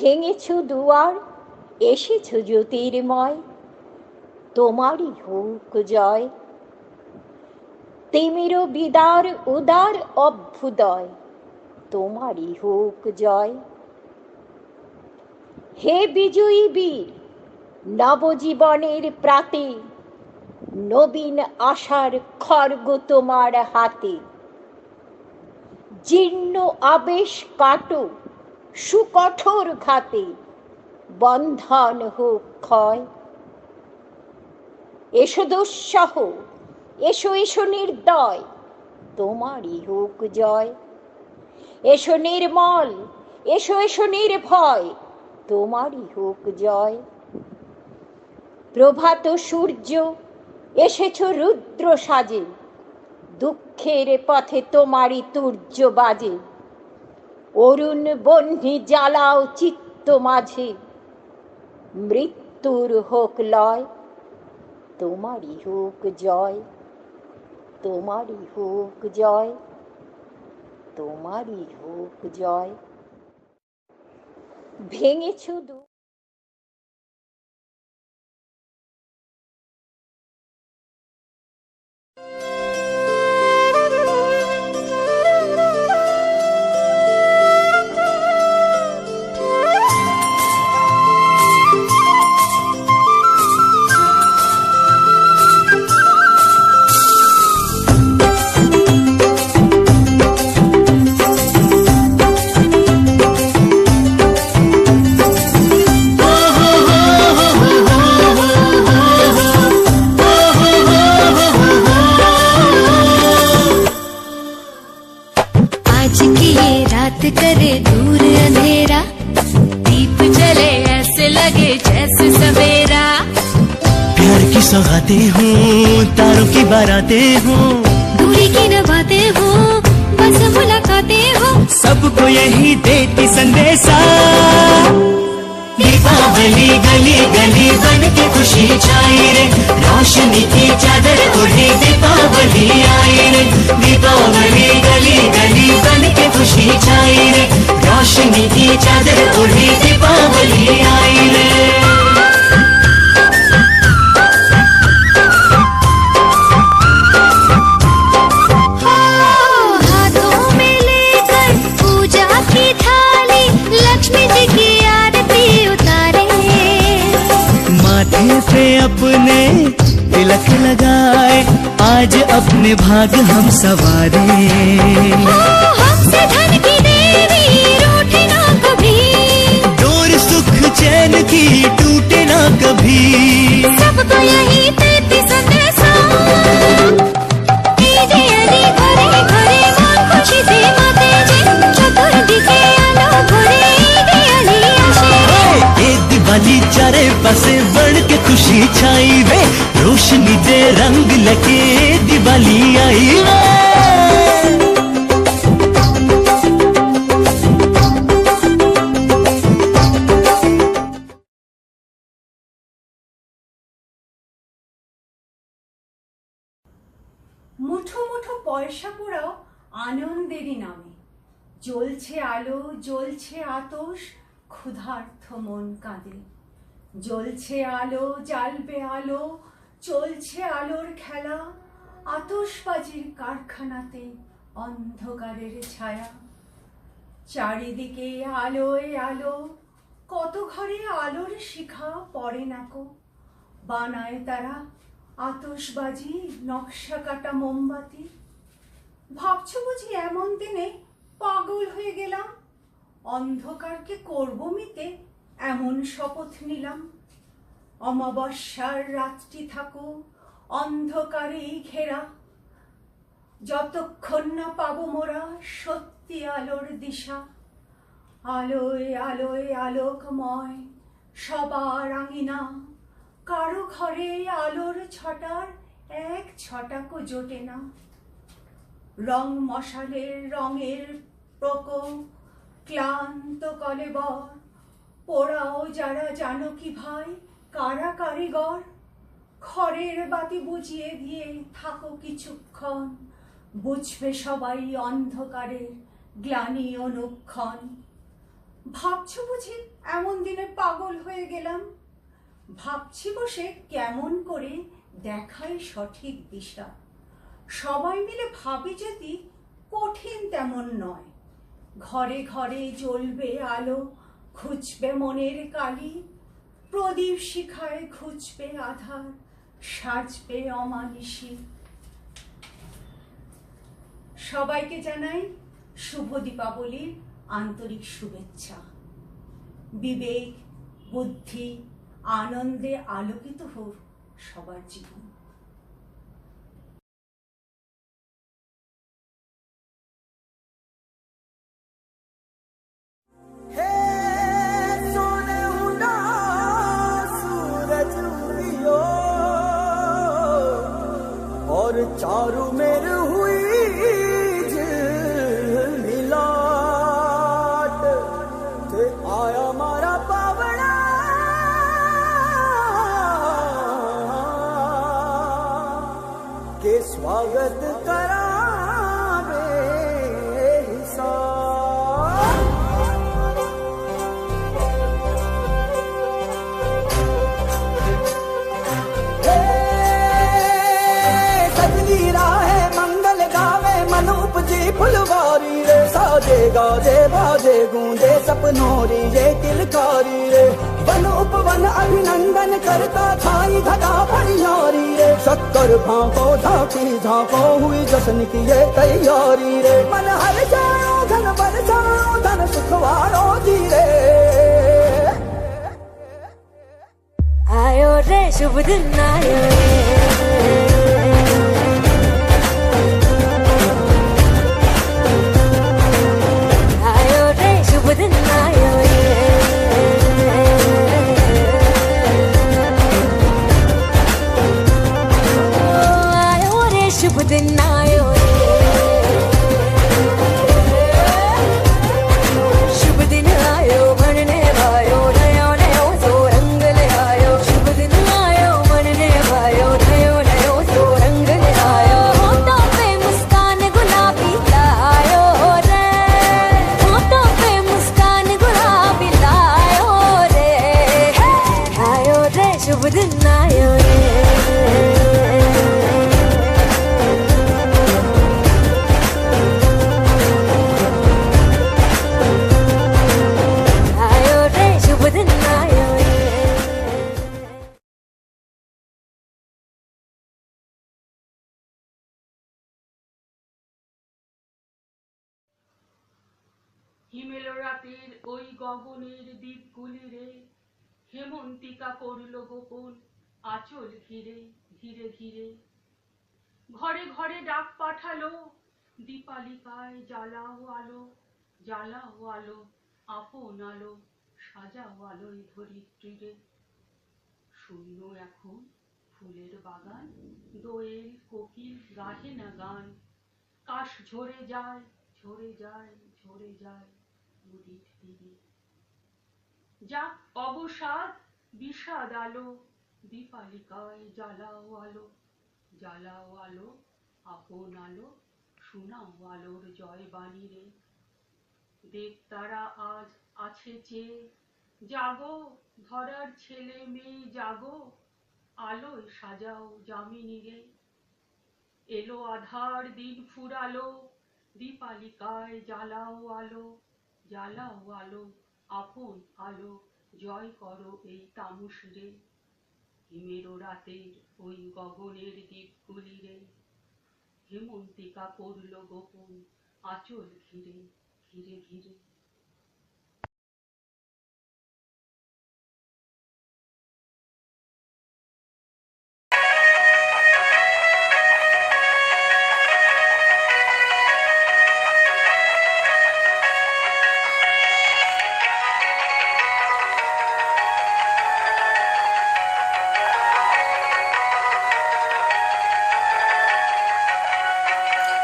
ভেঙেছ দুয়ার, এসেছ জ্যোতির্ময়, তোমারই হোক জয়। তিমির বিদার উদার অভ্যুদয়, তোমারই হোক জয়। হে বিজয়ী বীর, নবজীবনের প্রাতে, নবীন আশার খড়গ তোমার হাতে। জীর্ণ আবেশ কাটো সুকঠোর ঘাতে, বন্ধন হোক ক্ষয়। এসো দুঃসহ, এসো এসো নির্দয়, তোমারই হোক জয়। এসো নির্মল, এসো এসো নির্ভয়, তোমারই হোক জয়। প্রভাত সূর্য এসেছ রুদ্র সাজে, দুঃখের পথে তোমারই তুর্য বাজে। অরুণ বহ্নি জ্বালাও চিত্ত মাঝে, মৃত্যুর হোক লয়। তোমারই হোক জয়, তোমারই হোক জয়, তোমারই হোক জয়। ভেঙেছ करे दूर अंधेरा, दीप जले ऐसे लगे जैसे सवेरा। प्यार की सौगातें हूँ, तारों की बारातें हूँ, दूरी की न बातें हो, बस मुलाकातें हो, सबको यही देती संदेशा। दीपावली गली गली बन के खुशी छाई रे, रोशनी की चादर ओढ़े दीपावली आई रे। दीपावली गली गली बन के खुशी छाई रे, रोशनी की चादर ओढ़े दीपावली आई रे। पे अपने तिलक लगाए, आज अपने भाग हम सवारे। हमसे धन की देवी रूठे ना कभी, डोर सुख चैन की टूटे ना कभी, सबको यही देती संदेशा। घरे घरे घरे मां खुशी से माते जे, चतुर्दिके आलो घरे अली आशे। दिवाली चारे पासे बढ़ के खुशी छाई वे, रोशनी दे रंग लगे दिवाली आई वे। মুঠো মুঠো পয়সা পোড়াও আনন্দেরই নামে, জ্বলছে আলো জ্বলছে আতশ, ক্ষুধার্ত মন কাঁদে। জ্বলছে আলো জ্বালবে আলো, চলছে আলোর খেলা, আতশবাজির কারখানাতে অন্ধকারের ছায়া। চারিদিকে আলোয় আলো, কত ঘরে আলোর শিখা পড়ে নাকো, বানায় তারা আতশবাজি নকশা কাটা মোমবাতি। ভাবছো বুঝি এমন দিনে পাগল হয়ে গেলাম, অন্ধকারকে করব মিতে এমন শপথ নিলাম। অমাবস্যার রাতটি থাকো অন্ধকারেই ঘেরা, যতক্ষণ না পাবো মোরা সত্যি আলোর দিশা। আলোয় আলোয় আলোকময় সবার আঙিনা, কারো ঘরে আলোর ছটার এক ছটাকও জোটে না। রং মশালের রঙের প্রকোপ ক্লান্ত কলেবর, পোড়াও যারা জানো কি ভাই কারা কারিগর। খড়ের বাতি বুঝিয়ে দিয়ে থাকো কিছুক্ষণ, বুঝবে সবাই অন্ধকারের গ্লানি অনুক্ষণ। ভাবছো বুঝি এমন দিনে পাগল হয়ে গেলাম? ভাবছি বসে কেমন করে দেখাই সঠিক দিশা। সবাই মিলে ভাবি যদি কঠিন তেমন নয়। ঘরে ঘরে জ্বলবে আলো, খুঁজবে মনের কালি, প্রদীপ শিখায় খুঁজবে আধার, সাজবে অমানিসী। সবাইকে জানাই শুভ দীপাবলির আন্তরিক শুভেচ্ছা। বিবেক, বুদ্ধি, আনন্দে আলোকিত হোক সবার জীবন। और चारू मेर हुई मिलाट ते आया मारा पावड़ा के स्वागत करावे फुलवारी रे साजे गाजे बाजे गूंजे सपनोरी रे किलकारी रे वन उपवन अभिनंदन करता छाई घटा भरियारी रे शक्कर भांको झांकी झांको हुई जश्न की ये तैयारी रे मन हर जाओ धन बरसाओ धन सुखवारो जी रे आयो रे शुभ दिन आयो रे হিমেল রাতের ওই গগনের দ্বীপগুলি রে হেমন্তিকা করল গোপন আঁচল ঘিরে ধীরে ধীরে ঘরে ঘরে ডাক পাঠালো দীপালিকায় জ্বালাও আলো আপন আলো সাজাও আলোয় ধরিত্রী রে শূন্য এখন ফুলের বাগান দোয়েল কোকিল গাহে না গান কাশ ঝরে যায় নদীর তীরে যাক অবসাদ বিষাদ আলো দীপালিকায় জ্বালাও আলো আপন আলো শোনাও আলোর জয় বাণী রে দেব তারা আজ আছে চেয়ে জাগো ধরার ছেলে মেয়ে জাগো আলোয় সাজাও যামিনী রে এলো আধার দিন ফুরালো দীপালিকায় জ্বালাও আলো আপন আলো জয় করো এই তামুস রে হিমের রাতের ওই গগনের দ্বীপগুলি রে হেমন্তিকা করল গোপন আঁচল ঘিরে ঘিরে ঘিরে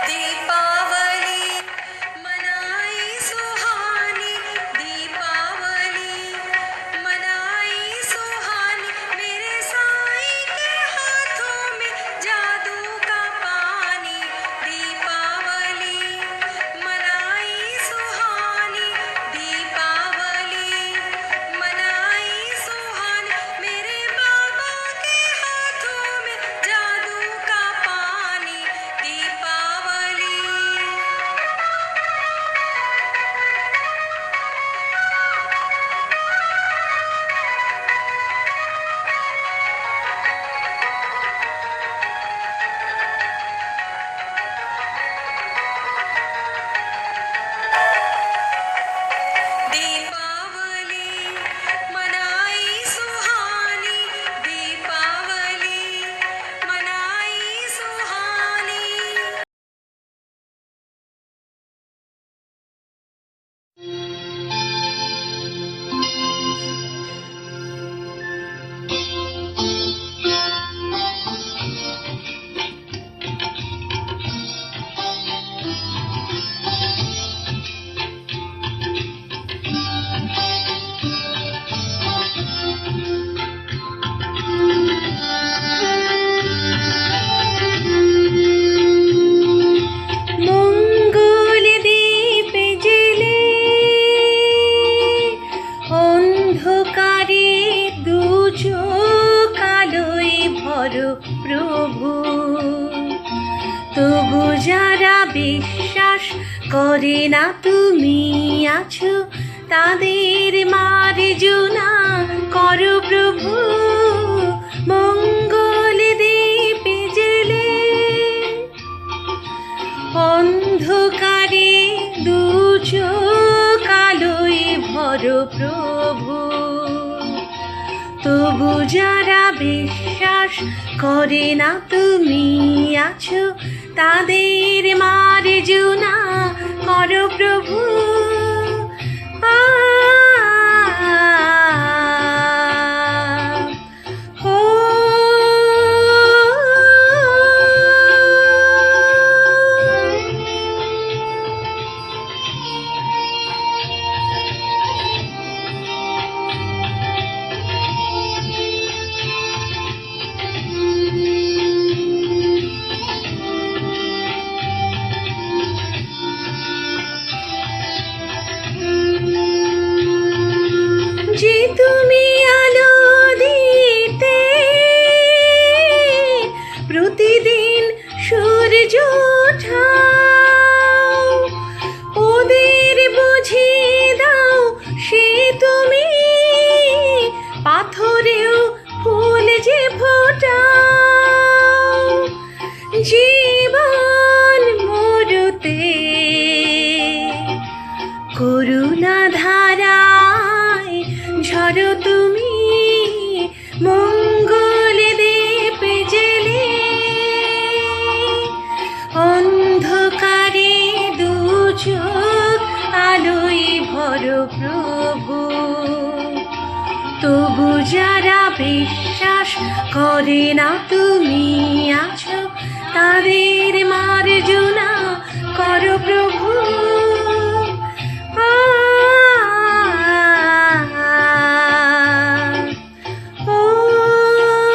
दीपावली मनाई सुहानी অন্ধকারে দু চোখ আলোয় ভর প্রভু, তবু যারা বিশ্বাস করে না তুমি আছো, তাদের মার্জনা করো প্রভু। মঙ্গল দীপে জেলে অন্ধকারে দু চোখ আলোয় ভর প্রভু, তবু যারা বিশ্বাস করে না তুমি আছো, তাদের মার্জনা করো প্রভু। যে তুমি আলো দিতে প্রতিদিন সূর্য ওঠাও, ওদের বুঝিয়ে দাও সে তুমি পাথরেও ফুল যে ফোটাও। জীবন মরতে করুণা ধারায় ঝরো তুমি, মঙ্গল দীপ জেলে অন্ধকারে দু চোখ আলোয় ভর প্রভু, তবু যারা বিশ্বাস করে না তুমি আছো, তাদের মার্জনা করো প্রভু।